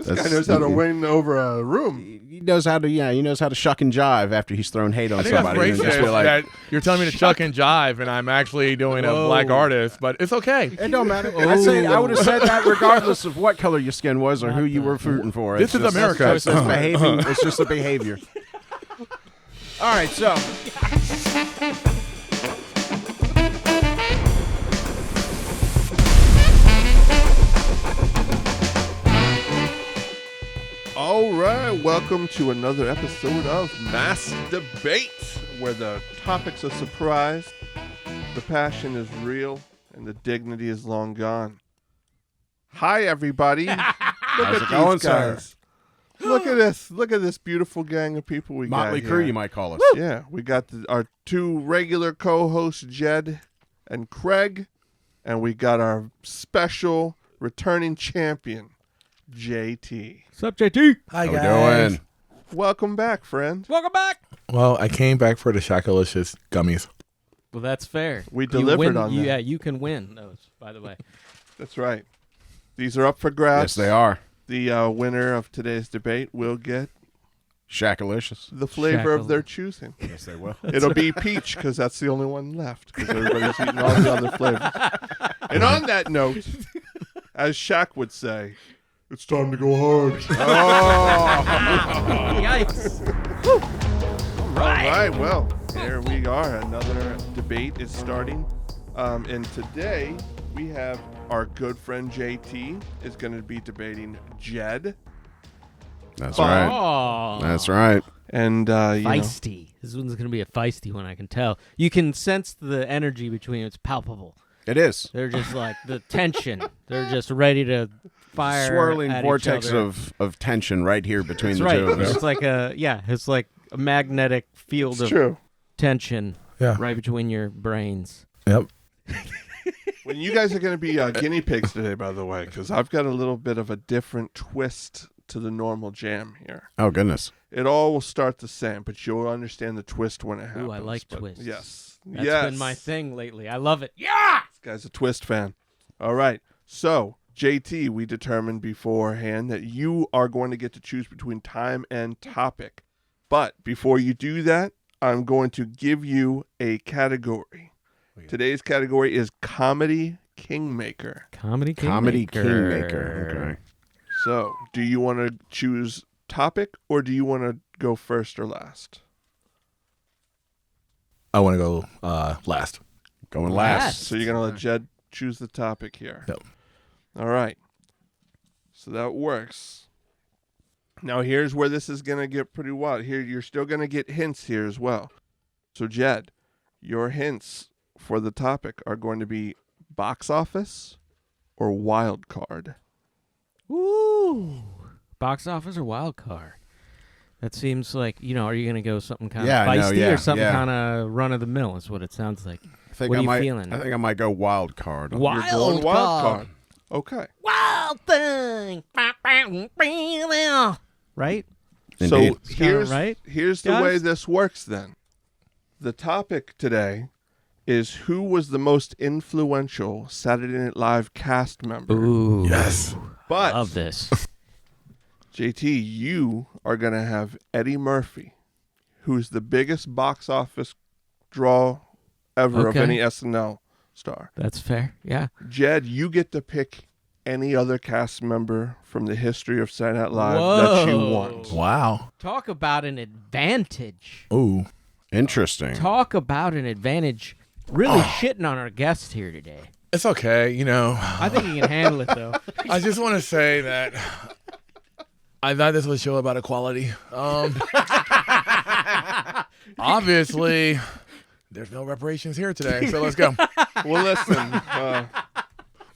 This guy knows how to win over a room. He knows how to, he knows how to shuck and jive after he's thrown hate on I think somebody. that's and just racist be like, that you're telling me to shuck and jive, and I'm actually doing a black artist, but it's okay. it don't matter. I would have said that regardless of what color your skin was or who you were rooting for. This is America. It's just behaving. It's just the behavior. All right, so. All right, welcome to another episode of Mass Debate, where the topics are surprise, the passion is real, and the dignity is long gone. Hi, everybody. Look How's at it going, these guys. Look at this. Look at this beautiful gang of people we Motley got Crue, here. you might call us. Yeah, we got our two regular co-hosts, Jed and Craig, and we got our special returning champion, JT. What's up, JT? Hi, guys. Doing? Welcome back, friend. Welcome back. Well, I came back for the Shakalicious gummies. Well, that's fair. We delivered on that. Yeah, you can win those, by the way. That's right. These are up for grabs. Yes, they are. The winner of today's debate will get Shakalicious. the flavor of their choosing. Yes, they will. It'll be peach because that's the only one left because everybody's eating all the other flavors. And on that note, as Shaq would say, it's time to go hard. Yikes. All right, well, here we are. Another debate is starting. And today we have our good friend JT is going to be debating Jed. That's right. Oh. That's right. And, Feisty. This one's going to be a feisty one, I can tell. You can sense the energy between them. It's palpable. It is. They're just like the tension. They're just ready to fire Swirling at vortex each other. of tension right here between That's the right. two of us. It's like it's like a magnetic field it's of true. tension Yeah. right between your brains. Yep. When you guys are going to be guinea pigs today, by the way, because I've got a little bit of a different twist to the normal jam here. Oh, goodness. It all will start the same, but you'll understand the twist when it happens. Ooh, I like but twists. Yes. That's been my thing lately. I love it. Yeah! This guy's a twist fan. All right. So, JT, we determined beforehand that you are going to get to choose between time and topic. But before you do that, I'm going to give you a category. Today's category is Comedy Kingmaker. Comedy Kingmaker. Okay. So, do you want to choose topic or do you want to go first or last? I want to go last. Going last. So, you're going to let Jed choose the topic here. Yep. All right. So, that works. Now, here's where this is going to get pretty wild. Here, you're still going to get hints here as well. So, Jed, your hints for the topic are going to be box office or wild card. Ooh. Box office or wild card? That seems like, are you going to go something kind of feisty or something kind of run-of-the-mill is what it sounds like. What are you feeling? I think I might go wild card. You're going wild card. Okay. Wild thing. Right? Indeed. So here's right, the guys? way this works then. The topic today is who was the most influential Saturday Night Live cast member. Ooh. Yes. But Love this. JT, you are going to have Eddie Murphy, who's the biggest box office draw ever of Okay. any SNL star. That's fair. Yeah. Jed, you get to pick any other cast member from the history of Saturday Night Live that you want. Wow. Talk about an advantage. Ooh. Interesting. Talk about an advantage. Really shitting on our guest here today. It's okay, I think he can handle it, though. I just want to say that I thought this was a show about equality. Obviously, there's no reparations here today, so let's go. Well, listen,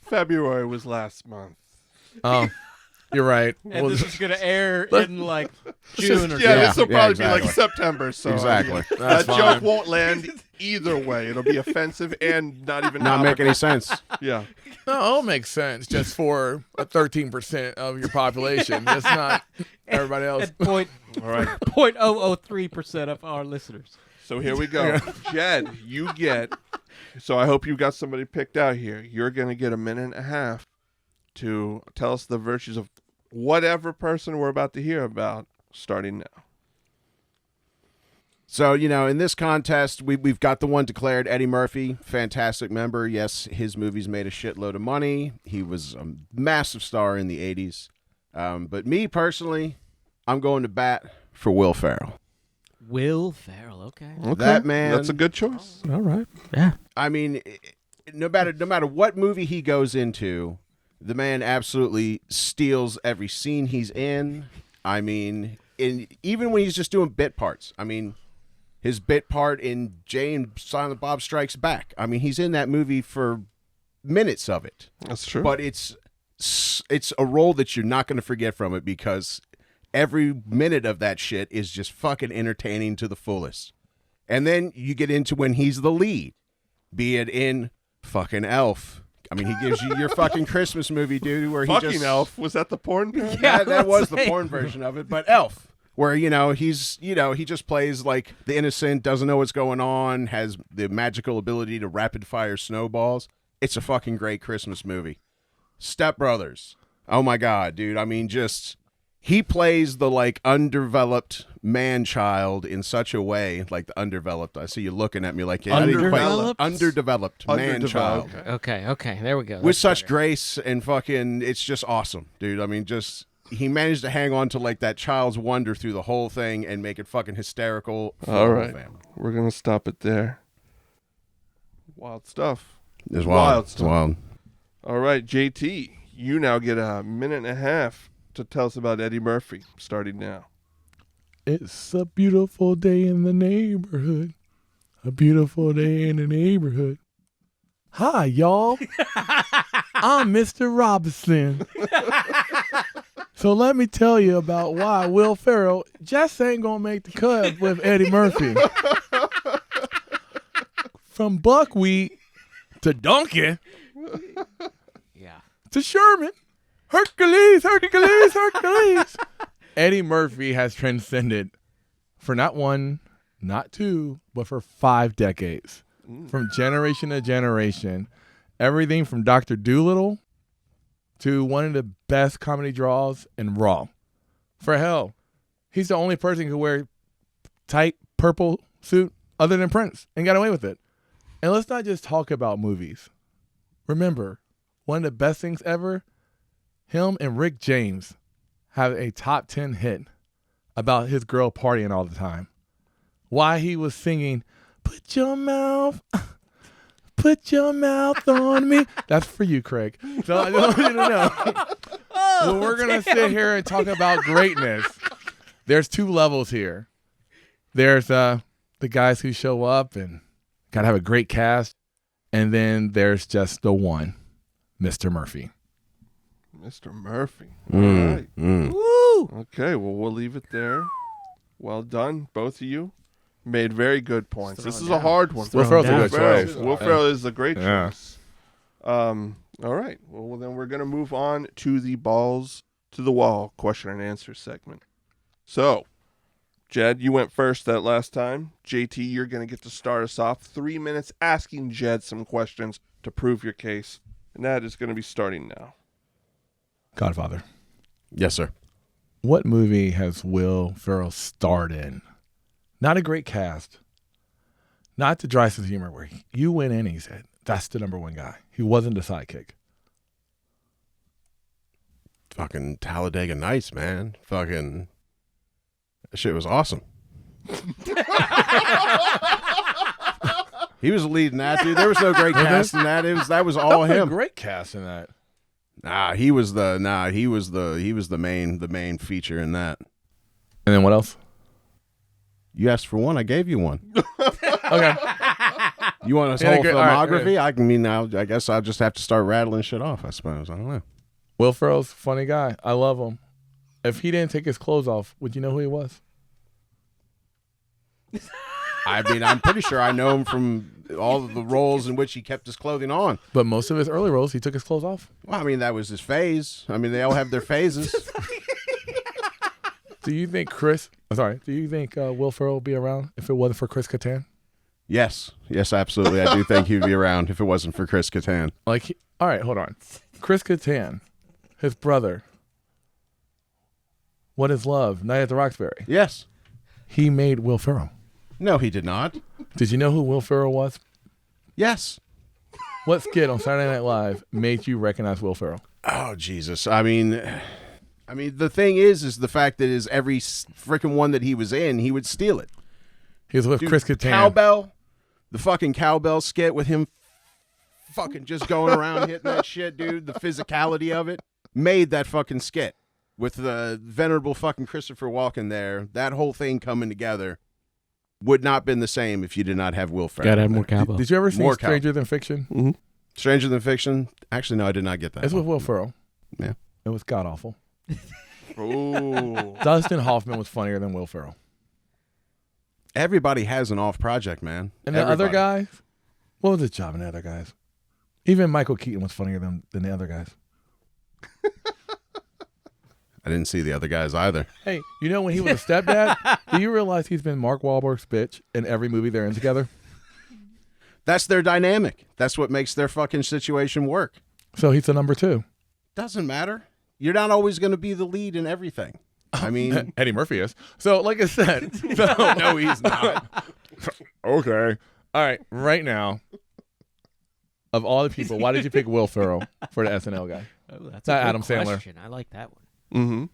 February was last month. You're right. And this is going to air in like June June or yeah, something. this will probably be exactly. like September. So Exactly. that That's joke fine. won't land either way. It'll be offensive and not even Not make any sense. Yeah. No, it all makes sense just for 13% of your population. Just not everybody else. At point, All right. 0.003% of our listeners. So here we go. Jed, you get. So I hope you got somebody picked out here. You're going to get a minute and a half to tell us the virtues of whatever person we're about to hear about starting now. So, in this contest, we've got the one declared, Eddie Murphy, fantastic member. Yes, his movies made a shitload of money. He was a massive star in the 80s. But me, personally, I'm going to bat for Will Ferrell. Will Ferrell, okay. That man. That's a good choice. All right. Yeah. I mean, no matter what movie he goes into, the man absolutely steals every scene he's in. I mean, even when he's just doing bit parts. I mean, his bit part in Jay and Silent Bob Strikes Back. I mean, he's in that movie for minutes of it. That's true. But it's a role that you're not going to forget from it because every minute of that shit is just fucking entertaining to the fullest. And then you get into when he's the lead, be it in fucking Elf. I mean, he gives you your fucking Christmas movie, dude, where fucking Elf. Was that the porn? Yeah, that was the porn version of it. But Elf. Where, he just plays like the innocent, doesn't know what's going on, has the magical ability to rapid fire snowballs. It's a fucking great Christmas movie. Step Brothers. Oh my God, dude. I mean, he plays the like undeveloped man-child in such a way, like the undeveloped. I see you looking at me like underdeveloped man-child. Okay. There we go. With such grace and fucking, it's just awesome, dude. I mean, he managed to hang on to like that child's wonder through the whole thing and make it fucking hysterical. All right. We're going to stop it there. Wild stuff. It's wild. Stuff. Wild. All right, JT, you now get a minute and a half to tell us about Eddie Murphy, starting now. It's a beautiful day in the neighborhood. A beautiful day in the neighborhood. Hi, y'all. I'm Mr. Robinson. So let me tell you about why Will Ferrell just ain't going to make the cut with Eddie Murphy. From buckwheat to donkey. Yeah. To Sherman. Hercules. Eddie Murphy has transcended for not one, not two, but for 5 decades. From generation to generation. Everything from Dr. Dolittle to one of the best comedy draws in Raw. For hell, he's the only person who wear tight purple suit other than Prince and got away with it. And let's not just talk about movies. Remember, one of the best things ever, him and Rick James have a top 10 hit about his girl partying all the time. Why he was singing, put your mouth on me. That's for you, Craig. So I just want you to know. When we're going to sit here and talk about greatness, there's 2 levels here. There's the guys who show up and got to have a great cast. And then there's just the one, Mr. Murphy. Mr. Murphy. All right. Woo! Okay, well, we'll leave it there. Well done, both of you. Made very good points. This is a hard one. Will Ferrell's a good choice. Will Ferrell is a great choice. All right. Well, then we're going to move on to the balls to the wall question and answer segment. So, Jed, you went first that last time. JT, you're going to get to start us off. 3 minutes asking Jed some questions to prove your case. And that is going to be starting now. Godfather. Yes, sir. What movie has Will Ferrell starred in? Not a great cast. Not the dry sense of humor where you went in and he said, that's the number one guy. He wasn't the sidekick. Fucking Talladega Nights, man. Fucking, that shit was awesome. He was leading that, dude. There was no great cast in that. That was all him. Great cast in that. He was the main feature in that. And then what else? You asked for one, I gave you one. Okay. You want his whole filmography? Right. I guess I'll just have to start rattling shit off, I suppose. I don't know. Will Ferrell's a funny guy. I love him. If he didn't take his clothes off, would you know who he was? I mean, I'm pretty sure I know him from all of the roles in which he kept his clothing on. But most of his early roles, he took his clothes off. Well, I mean, that was his phase. I mean, they all have their phases. Do you think Will Ferrell would be around if it wasn't for Chris Kattan? Yes, absolutely. I do think he'd be around if it wasn't for Chris Kattan. All right, hold on. Chris Kattan, his brother, What is Love? Night at the Roxbury. Yes. He made Will Ferrell. No, he did not. Did you know who Will Ferrell was? Yes. What skit on Saturday Night Live made you recognize Will Ferrell? Oh, Jesus. I mean, the thing is the fact that is every freaking one that he was in, he would steal it. He was with Chris Kattan. Cowbell, the fucking cowbell skit with him fucking just going around hitting that shit, dude. The physicality of it made that fucking skit with the venerable fucking Christopher Walken there. That whole thing coming together would not have been the same if you did not have Will Ferrell. Gotta have more cowbell. Did you ever see Stranger Than Fiction? Mm-hmm. Stranger Than Fiction? Actually, no, I did not get that. It's with Will Ferrell. Yeah. It was god awful. Ooh. Dustin Hoffman was funnier than Will Ferrell. Everybody has an off project, man. And the other guys? What was his job in the other guys? Even Michael Keaton was funnier than the other guys. I didn't see the other guys either. Hey, you know when he was a stepdad, do you realize he's been Mark Wahlberg's bitch in every movie they're in together? That's their dynamic. That's what makes their fucking situation work. So he's the number 2. Doesn't matter. You're not always going to be the lead in everything. I mean, Eddie Murphy is. So, like I said, no, he's not. Okay. All right. Right now, of all the people, why did you pick Will Ferrell for the SNL guy? Oh, that's Not a good Adam Sandler. question. I like that one. Mm-hmm.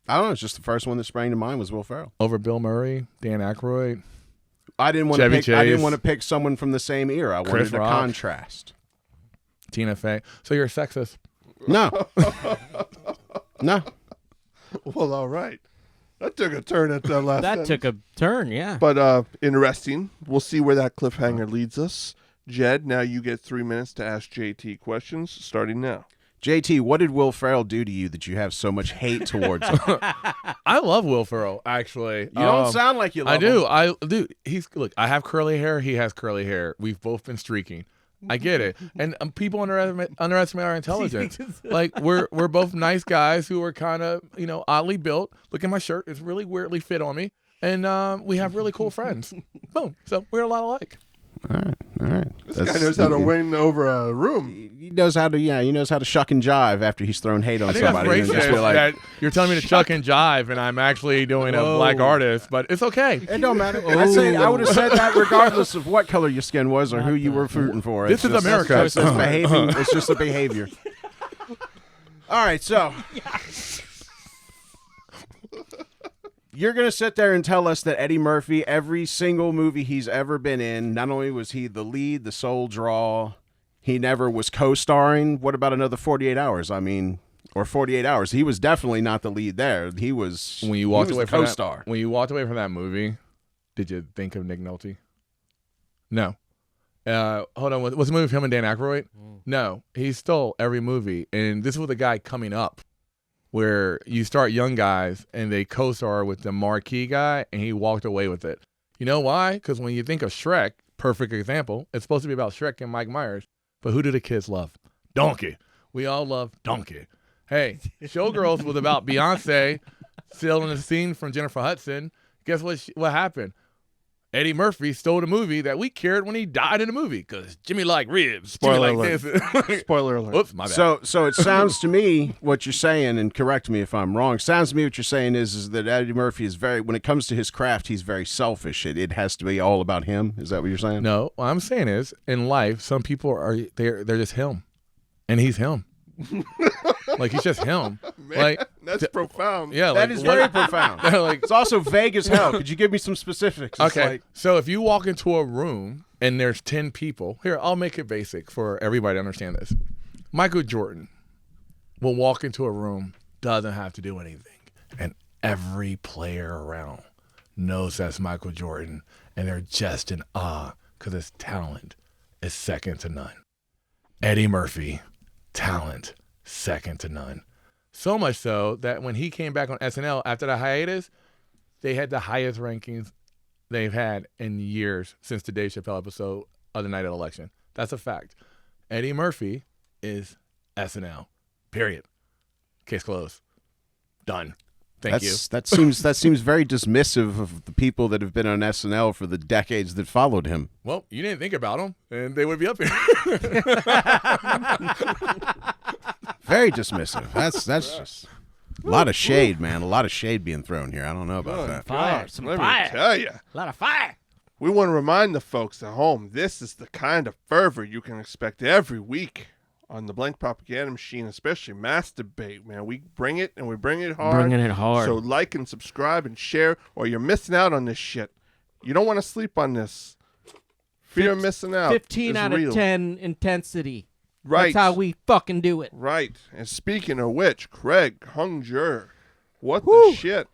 I don't know. It's just the first one that sprang to mind was Will Ferrell. Over Bill Murray, Dan Aykroyd. I didn't want to Chevy pick. Chase. I didn't want to pick someone from the same era. I Chris wanted a Rock. contrast. Tina Fey. So you're a sexist. No. No. Well, all right. That took a turn at the last That took a turn, yeah. But interesting. We'll see where that cliffhanger leads us. Jed, now you get 3 minutes to ask JT questions, starting now. JT, what did Will Ferrell do to you that you have so much hate towards him? I love Will Ferrell, actually. You don't sound like you love him. I do. Look, I have curly hair. He has curly hair. We've both been streaking. I get it. And people underestimate our intelligence. Like, we're both nice guys who are kind of, oddly built. Look at my shirt. It's really weirdly fit on me. And we have really cool friends. Boom. So we're a lot alike. All right. This guy knows how to win over a room. He knows how to, he knows how to shuck and jive after he's thrown hate on I think somebody. that's And just racist be like, that you're telling me to chuck and jive, and I'm actually doing a black artist, but it's okay. it don't matter. I would have said that regardless of what color your skin was or who you were rooting for. This is America. It's behaving. It's just a behavior. All right, so you're going to sit there and tell us that Eddie Murphy, every single movie he's ever been in, not only was he the lead, the sole draw, he never was co-starring. What about another 48 Hours? Or 48 Hours. He was definitely not the lead there. He was When you walked away the from co-star. when you walked away from that movie, did you think of Nick Nolte? No. Hold on. What's the movie with him and Dan Aykroyd? No. He stole every movie. And this was the guy coming up where you start young guys and they co-star with the marquee guy, and he walked away with it. You know why? Because when you think of Shrek, perfect example, it's supposed to be about Shrek and Mike Myers. But who do the kids love? Donkey. We all love Donkey. Hey, Showgirls was about Beyonce stealing the scene from Jennifer Hudson. Guess what happened? Eddie Murphy stole the movie that we cared when he died in the movie because Jimmy liked ribs. Spoiler Jimmy alert. this. Spoiler alert. Oops, my bad. So it sounds to me what you're saying, and correct me if I'm wrong. Sounds to me what you're saying is that Eddie Murphy is when it comes to his craft, he's very selfish. It has to be all about him. Is that what you're saying? No, what I'm saying is, in life, some people they're just him, and he's him. Like, he's just him. Man, like that's profound. Yeah, That is very profound. like, It's also vague as hell. Could you give me some specifics? It's okay, like- so if you walk into a room and there's 10 people, here, I'll make it basic for everybody to understand this. Michael Jordan will walk into a room, doesn't have to do anything, and every player around knows that's Michael Jordan, and they're just in awe because his talent is second to none. Eddie Murphy, talent second to none. So much so that when he came back on SNL after the hiatus, they had the highest rankings they've had in years since the Dave Chappelle episode of the night of the election. That's a fact. Eddie Murphy is SNL. Period. Case closed. Done. Thank you. That seems very dismissive of the people that have been on SNL for the decades that followed him. Well, you didn't think about them, and they would be up here. Very dismissive. That's just A lot of shade, man. A lot of shade being thrown here. I don't know about that. Fire. Some Let fire. me tell you. A lot of fire. We want to remind the folks at home, this is the kind of fervor you can expect every week on the Blank Propaganda Machine, especially Mass Debate, man. We bring it, and we bring it hard. Bringing it hard. So like and subscribe and share, or you're missing out on this shit. You don't want to sleep on this. Fear of missing out 15 is out real. of 10 intensity. Right. That's how we fucking do it. Right. And speaking of which, Craig Hunger, what the shit?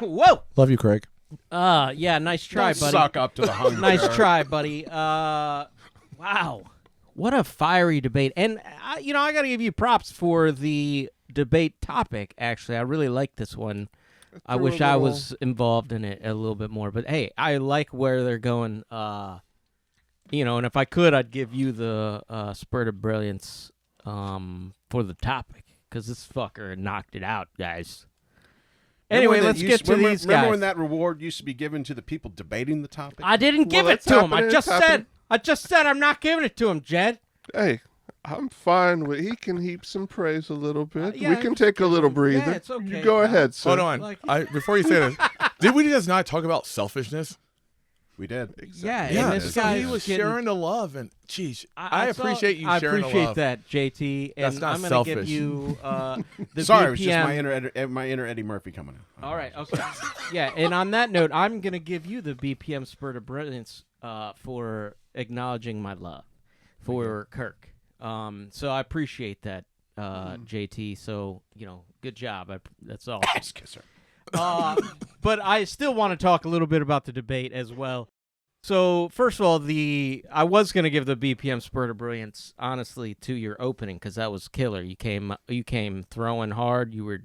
Whoa. Love you, Craig. Yeah, nice try, Don't buddy. suck up to the hunger. Nice try, buddy. Wow. What a fiery debate. And, I got to give you props for the debate topic, actually. I really like this one. I wish I was involved in it a little bit more. But, hey, I like where they're going. And if I could, I'd give you the spurt of brilliance for the topic, because this fucker knocked it out, guys. Anyway, let's get to these guys. Remember when that reward used to be given to the people debating the topic? I didn't give it to him. I just said I'm not giving it to him, Jed. Hey, I'm fine with. He can heap some praise a little bit. Yeah, we can take a little breather. Yeah, it's okay. You go ahead, sir. Hold on. Like- Before you say this, did we just not talk about selfishness? We did. Yeah, Yeah, and this so guy he was getting, sharing the love, and geez, I appreciate you I sharing appreciate the love. that, JT. And That's not I'm gonna selfish. give you the Sorry, BPM. it was just my inner Eddie Murphy coming in. All right, okay. Yeah, and on that note, I'm gonna give you the BPM spurt of brilliance for acknowledging my love for Kirk. So I appreciate that, JT. So good job. That's all. Ass kisser. But I still want to talk a little bit about the debate as well. So first of all, I was going to give the BPM spurt of brilliance, honestly, to your opening, because that was killer. You came throwing hard. You were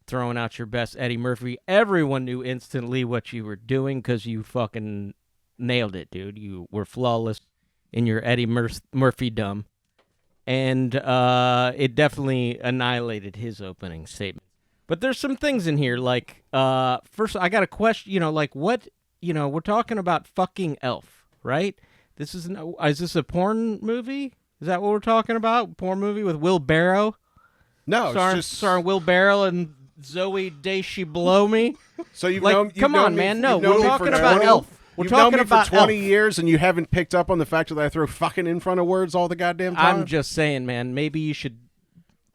throwing out your best Eddie Murphy. Everyone knew instantly what you were doing because you fucking nailed it, dude. You were flawless in your Eddie Murphy dumb. And it definitely annihilated his opening statement. But there's some things in here, like, first, I got a question, what, we're talking about fucking Elf, right? Is this a porn movie? Is that what we're talking about? Porn movie with Will Barrow? No, starring Will Barrow and Zoe Deschanel. So you've Like, known, come known on, me- man. you've No, known we're me talking for about 20 Elf. We're You've talking known me about for 20 Elf. years, and you haven't picked up on the fact that I throw fucking in front of words all the goddamn time? I'm just saying, man, maybe you should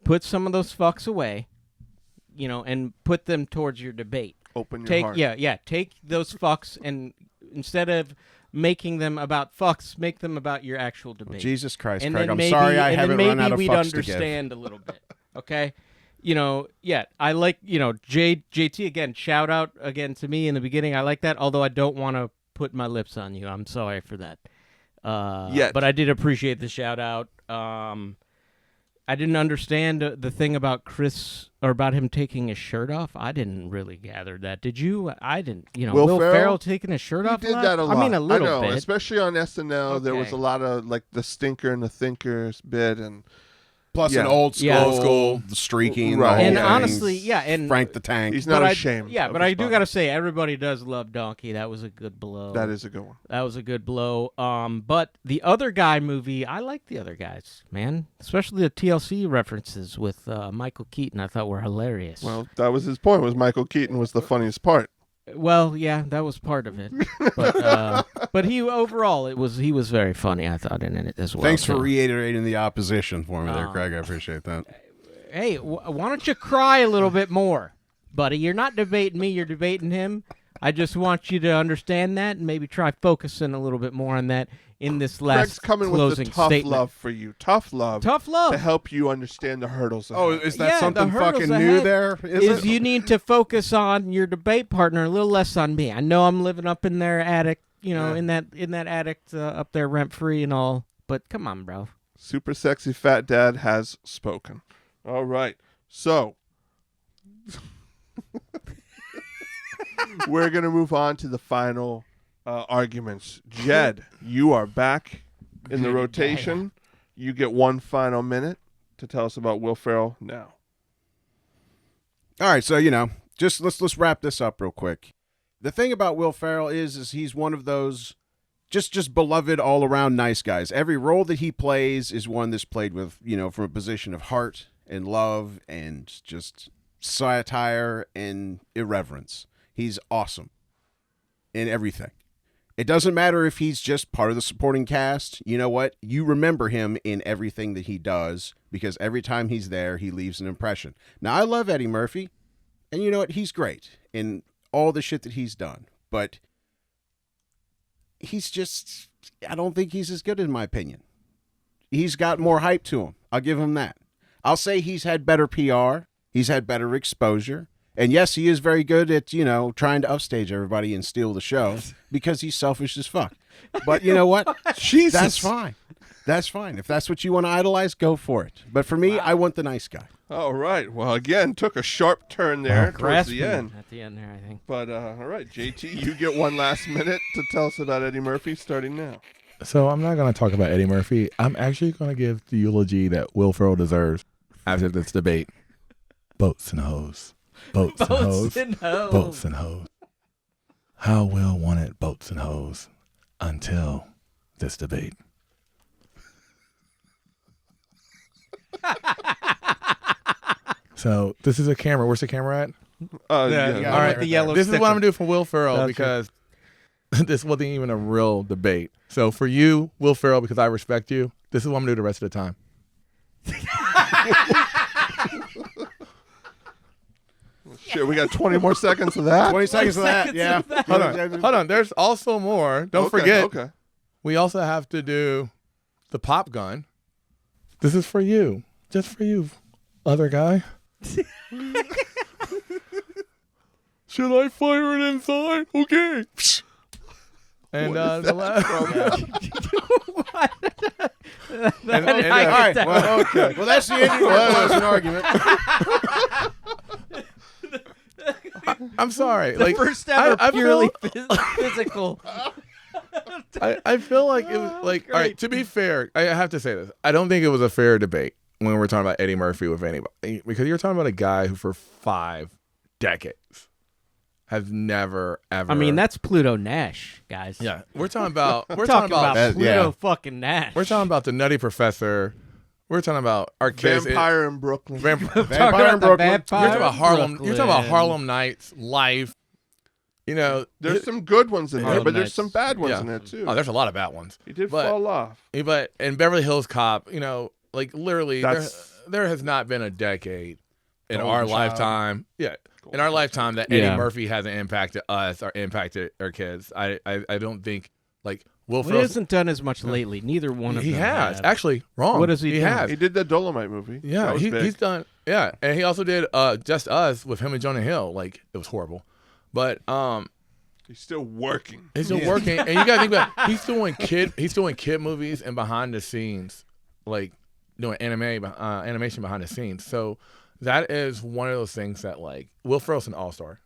put some of those fucks away, and put them towards your debate. Open your heart. Yeah. Take those fucks, and instead of making them about fucks, make them about your actual debate. Jesus Christ, And Craig, then I'm maybe, sorry I and haven't then run out maybe of we'd fucks to give. understand a little bit. Okay, I like JT again. Shout out again to me in the beginning. I like that, although I don't want to put my lips on you. I'm sorry for that. But I did appreciate the shout out. I didn't understand the thing about Chris, or about him taking his shirt off. I didn't really gather that. Did you? I didn't. Will Ferrell taking his shirt off? He did that a lot. I mean, a little I know, bit. especially on SNL. There was Okay. a lot of like the stinker and the thinkers bit, and Plus Yeah. an old school, Yeah. the streaking, Right. the whole And thing. honestly, and Frank the Tank. he's not but ashamed. Yeah, of but his I do body. got to say, everybody does love Donkey. That was a good blow. That is a good one. That was a good blow. But the Other Guy movie, I like the Other Guys, man. Especially the TLC references with Michael Keaton. I thought were hilarious. Well, that was his point. Was Michael Keaton was the funniest part. Well, yeah, that was part of it. But he overall, he was very funny. I thought in it as well. Thanks for too. reiterating the opposition for me there, Craig. I appreciate that. Hey, why don't you cry a little bit more, buddy? You're not debating me. You're debating him. I just want you to understand that and maybe try focusing a little bit more on that in this last Greg's coming with closing the tough statement. love for you. Tough love. Tough love. To help you understand the hurdles. Oh, ahead. is that Yeah, something the hurdles fucking new ahead there? Is it? you need to focus on your debate partner a little less on me. I know I'm living up in their attic, in that attic up there rent free and all. But come on, bro. Super sexy fat dad has spoken. All right. So we're going to move on to the final arguments. Jed, you are back in the rotation. You get one final minute to tell us about Will Ferrell now. All right, so just let's wrap this up real quick. The thing about Will Ferrell is he's one of those just beloved all around nice guys. Every role that he plays is one that's played with from a position of heart and love and just satire and irreverence. He's awesome in everything. It doesn't matter if he's just part of the supporting cast. You know what? You remember him in everything that he does because every time he's there, he leaves an impression. Now, I love Eddie Murphy, and you know what? He's great in all the shit that he's done. But he's just, I don't think he's as good in my opinion. He's got more hype to him. I'll give him that. I'll say he's had better PR. He's had better exposure. And yes, he is very good at, trying to upstage everybody and steal the show because he's selfish as fuck. But you know what? Jesus. That's fine. That's fine. If that's what you want to idolize, go for it. But for me, I want the nice guy. All right. Well, again, took a sharp turn there towards the end. At the end there, I think. But, all right, JT, you get one last minute to tell us about Eddie Murphy starting now. So I'm not going to talk about Eddie Murphy. I'm actually going to give the eulogy that Will Ferrell deserves after this debate. Boats and hoes. Boats and hoes. Boats and hoes. How Will wanted boats and hoes until this debate. So this is a camera. Where's the camera at? All right, the yellow. This sticker. is what I'm gonna do for Will Ferrell That's because this wasn't even a real debate. So for you, Will Ferrell, because I respect you, this is what I'm gonna do the rest of the time. Shit, we got 20 more seconds of that. 20 seconds of that, yeah. Hold on. There's also more. Don't forget. Okay. We also have to do the pop gun. This is for you. Just for you, other guy. Should I fire it inside? Okay. And the last. All right. Well, okay. Well, that's the end. Well, that was an argument. I'm sorry. The first ever I purely feel, physical. I feel like it was like, all right, to be fair, I have to say this. I don't think it was a fair debate when we're talking about Eddie Murphy with anybody, because you're talking about a guy who for 5 decades has never ever. I mean, that's Pluto Nash, guys. Yeah, we're talking about Pluto yeah. fucking Nash. We're talking about the Nutty Professor. We're talking about our kids. Vampire in Brooklyn. Vampire in about the Brooklyn. vampire You're talking about Harlem. Brooklyn. You're talking about Harlem Nights, Life. You know, There's some good ones in there, Harlem but there's Nights. some bad ones Yeah. in there, too. Oh, there's a lot of bad ones. He did but- fall off. But in Beverly Hills Cop, you know, like literally, That's- there has not been a decade in Golden our Child. lifetime. Yeah, in our lifetime that Yeah. Eddie Murphy hasn't impacted us or impacted our kids. I don't think like Will Well, he Ferrell. hasn't done as much lately. Neither one of He them has have. actually wrong. What has he done? has. He did that Dolomite movie. Yeah, That was big. he's done. Yeah, and he also did Just Us with him and Jonah Hill. Like it was horrible, but He's still working. he's still working. And you gotta think about he's doing kid movies and behind the scenes, like doing animation behind the scenes. So that is one of those things that like Will Ferrell's an all-star.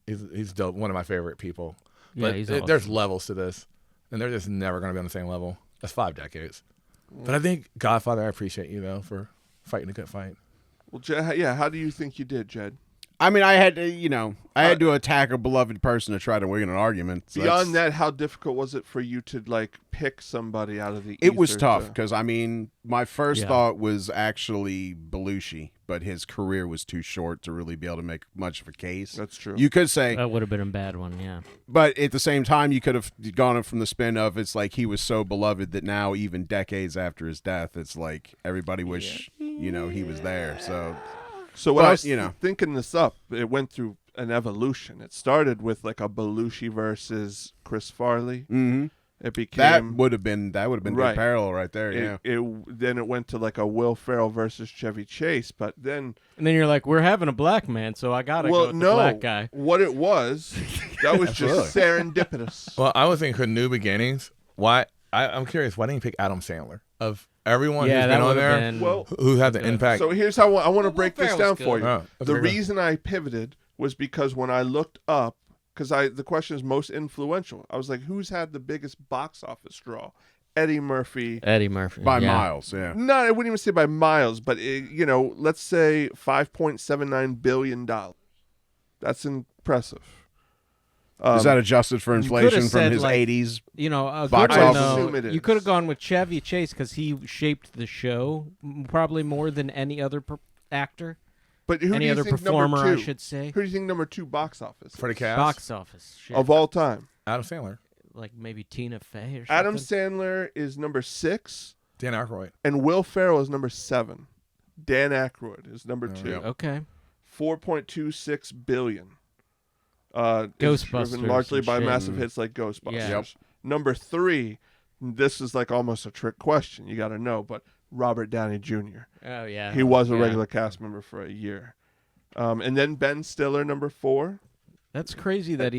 He's dope, one of my favorite people. Yeah, But he's there's awesome. levels to this, and they're just never gonna be on the same level. That's 5 decades. But I think Godfather, I appreciate you though for fighting a good fight. Well, Jed, yeah, how do you think you did, Jed? I mean, I had to, I had to attack a beloved person to try to win an argument. So Beyond that, how difficult was it for you to, like, pick somebody out of the it was ether tough to- because, I mean, my first Yeah. thought was actually Belushi, but his career was too short to really be able to make much of a case. That's true. You could say, That would have been a bad one, yeah. but at the same time, you could have gone from the spin of it's like he was so beloved that now, even decades after his death, it's like everybody wish, he was there. So when But, I was thinking this up, it went through an evolution. It started with like a Belushi versus Chris Farley. Mm-hmm. It became That would have been Right. good parallel right there. Yeah. Then it went to like a Will Ferrell versus Chevy Chase. But then, And then you're like, we're having a black man, so I gotta go with the black guy. what it was, that was just serendipitous. Well, I was thinking New Beginnings. Why? I'm curious. Why didn't you pick Adam Sandler of everyone Yeah, who's that been on would have there? been. Well, Who had the impact? so here's how I want to break this Ferrell's down for good. you. Oh, that's The very good. reason I pivoted was because when I looked up, because the question is most influential. I was like, who's had the biggest box office draw? Eddie Murphy. Eddie Murphy. By yeah. miles, yeah. No, I wouldn't even say by miles, but let's say $5.79 billion. That's impressive. Is that adjusted for you could've inflation from said, his like, 80s? A Box good one, office? Assume it though. is. You could have gone with Chevy Chase because he shaped the show probably more than any other actor. But who do Any you other think performer, number I 2? should say. Who do you think number 2 box office For the is? cast, Box office. Shit. Of all time? Adam Sandler, Like maybe Tina Fey or something. Adam Sandler is number 6, Dan Aykroyd. and Will Ferrell is number 7. Dan Aykroyd is number 2. yeah. Okay. 4.26 billion. Is Ghostbusters driven largely and by shit. massive hits like Ghostbusters. Yeah. Yep. Number 3, this is like almost a trick question. You got to know, but Robert Downey Jr. Oh, yeah. He was a Yeah. regular cast member for a year. And then Ben Stiller, number 4. That's crazy that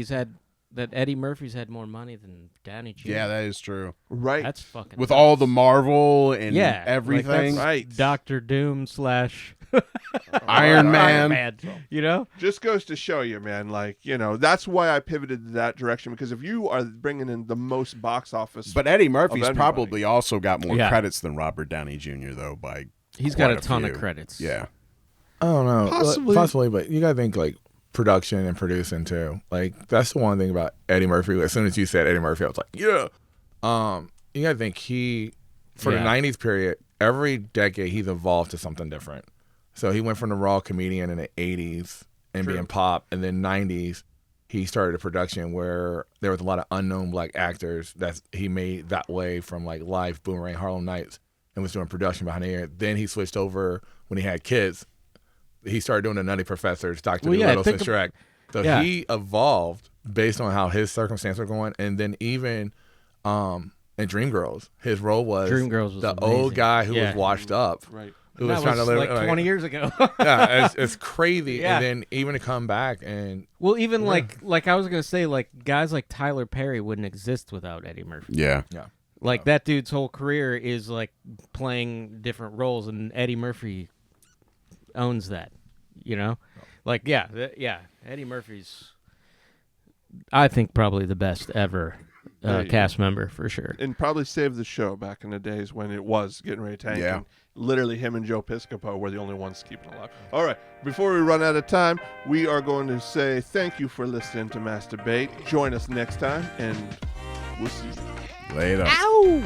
that Eddie Murphy's had more money than Downey Jr. Yeah, that is true. Right. That's fucking With nuts. all the Marvel and Yeah, everything. Like Right. Doctor Doom / Iron Man. Iron Man. You know? Just goes to show you, man, like, that's why I pivoted to that direction, because if you are bringing in the most box office. But Eddie Murphy's anybody. probably also got more Yeah. credits than Robert Downey Jr., though, by He's got quite a ton few. of credits. Yeah. I don't know. Possibly. But you gotta think like production and producing too. Like that's the one thing about Eddie Murphy. As soon as you said Eddie Murphy, I was like, yeah. You gotta think for the Yeah. 90s period, every decade he's evolved to something different. So he went from the raw comedian in the 80s and True. being pop, and then 90s he started a production where there was a lot of unknown black actors that he made that way from like Live, Boomerang, Harlem Nights, and was doing production behind the ear. Then he switched over when he had kids. He started doing the Nutty Professors, Dr. Well, yeah, Dolittle, and think Shrek. So yeah. he evolved based on how his circumstances were going. And then even in Dreamgirls, his role was Dreamgirls was the amazing. old guy who Yeah. was washed up. Right. Who That was trying to live like 20 years ago. Yeah, it's crazy. Yeah. And then even to come back and Well, even like I was gonna say, like guys like Tyler Perry wouldn't exist without Eddie Murphy. Yeah. Like that dude's whole career is like playing different roles, and Eddie Murphy owns that. You know, like yeah, Eddie Murphy's, I think, probably the best ever There you cast member for sure. And probably saved the show back in the days when it was getting ready to tank. Yeah. And literally him and Joe Piscopo were the only ones keeping it alive. All right. Before we run out of time, we are going to say thank you for listening to Masturbate. Join us next time, and we'll see you. Later. Ow!